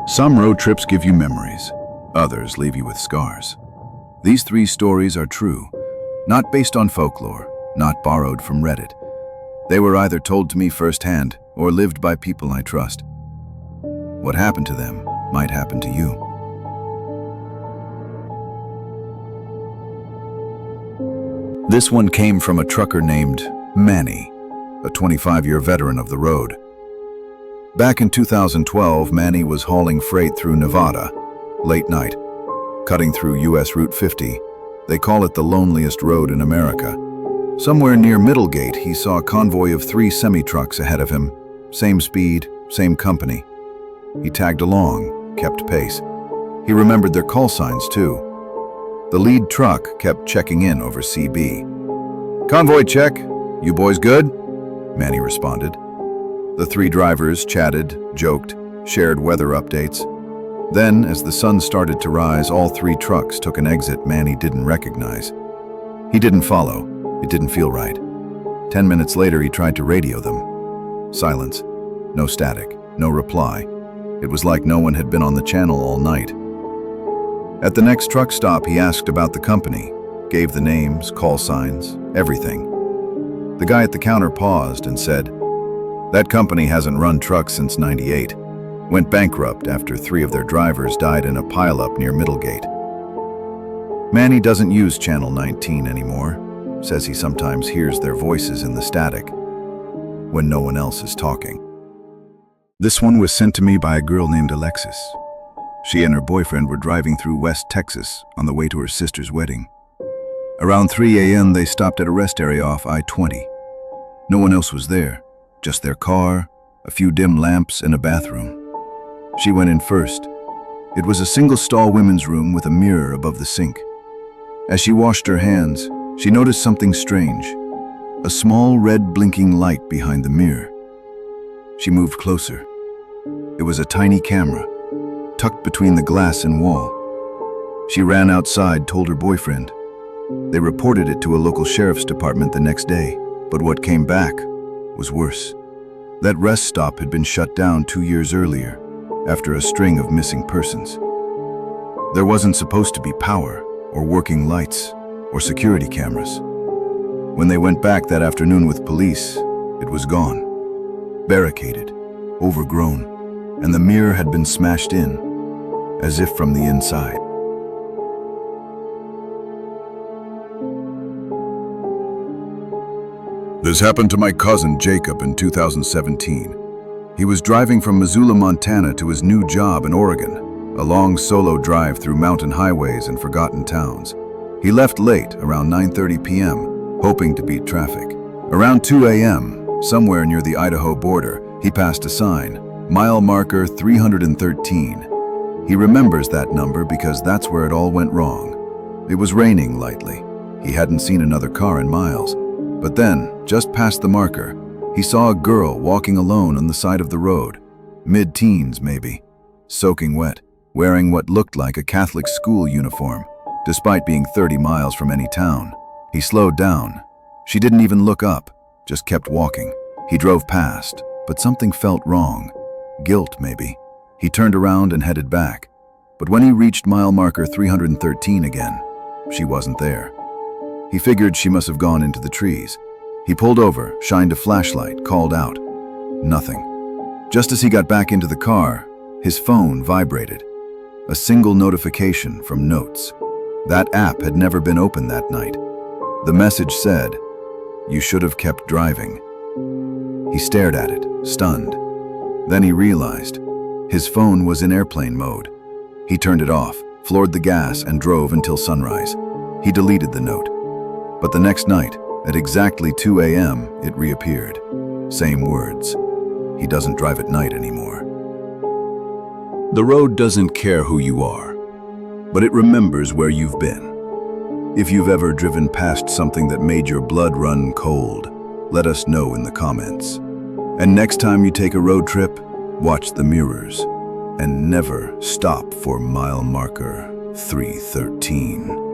Some road trips give you memories, others leave you with scars. These three stories are true, not based on folklore, not borrowed from Reddit. They were either told to me firsthand or lived by people I trust. What happened to them might happen to you. This one came from a trucker named Manny, a 25-year veteran of the road. Back in 2012, Manny was hauling freight through Nevada, late night, cutting through US Route 50. They call it the loneliest road in America. Somewhere near Middlegate, he saw a convoy of 3 semi-trucks ahead of him. Same speed, same company. He tagged along, kept pace. He remembered their call signs too. The lead truck kept checking in over CB. "Convoy check. You boys good?" Manny responded. The 3 drivers chatted, joked, shared weather updates. Then, as the sun started to rise, all 3 trucks took an exit Manny didn't recognize. He didn't follow. It didn't feel right. 10 minutes later, he tried to radio them. Silence. No static. No reply. It was like no one had been on the channel all night. At the next truck stop, he asked about the company, gave the names, call signs, everything. The guy at the counter paused and said, "That company hasn't run trucks since '98. Went bankrupt after 3 of their drivers died in a pileup near Middlegate." Manny doesn't use Channel 19 anymore. Says he sometimes hears their voices in the static when no one else is talking. This one was sent to me by a girl named Alexis. She and her boyfriend were driving through West Texas on the way to her sister's wedding. Around 3 a.m. they stopped at a rest area off I-20. No one else was there. Just their car, a few dim lamps, and a bathroom. She went in first. It was a single-stall women's room with a mirror above the sink. As she washed her hands, she noticed something strange, a small red blinking light behind the mirror. She moved closer. It was a tiny camera, tucked between the glass and wall. She ran outside, told her boyfriend. They reported it to a local sheriff's department the next day, but what came back was worse. That rest stop had been shut down 2 years earlier, after a string of missing persons. There wasn't supposed to be power, or working lights, or security cameras. When they went back that afternoon with police, it was gone. Barricaded, overgrown, and the mirror had been smashed in, as if from the inside. This happened to my cousin Jacob in 2017. He was driving from Missoula, Montana to his new job in Oregon, a long solo drive through mountain highways and forgotten towns. He left late, around 9:30 p.m., hoping to beat traffic. Around 2 a.m., somewhere near the Idaho border, he passed a sign, mile marker 313. He remembers that number because that's where it all went wrong. It was raining lightly. He hadn't seen another car in miles. But then, just past the marker, he saw a girl walking alone on the side of the road, mid-teens maybe, soaking wet, wearing what looked like a Catholic school uniform, despite being 30 miles from any town. He slowed down. She didn't even look up, just kept walking. He drove past, but something felt wrong. Guilt, maybe. He turned around and headed back. But when he reached mile marker 313 again, she wasn't there. He figured she must have gone into the trees. He pulled over, shined a flashlight, called out. Nothing. Just as he got back into the car, his phone vibrated. A single notification from Notes. That app had never been opened that night. The message said, "You should have kept driving." He stared at it, stunned. Then he realized his phone was in airplane mode. He turned it off, floored the gas, and drove until sunrise. He deleted the note. But the next night, at exactly 2 a.m., it reappeared. Same words. He doesn't drive at night anymore. The road doesn't care who you are, but it remembers where you've been. If you've ever driven past something that made your blood run cold, let us know in the comments. And next time you take a road trip, watch the mirrors and never stop for mile marker 313.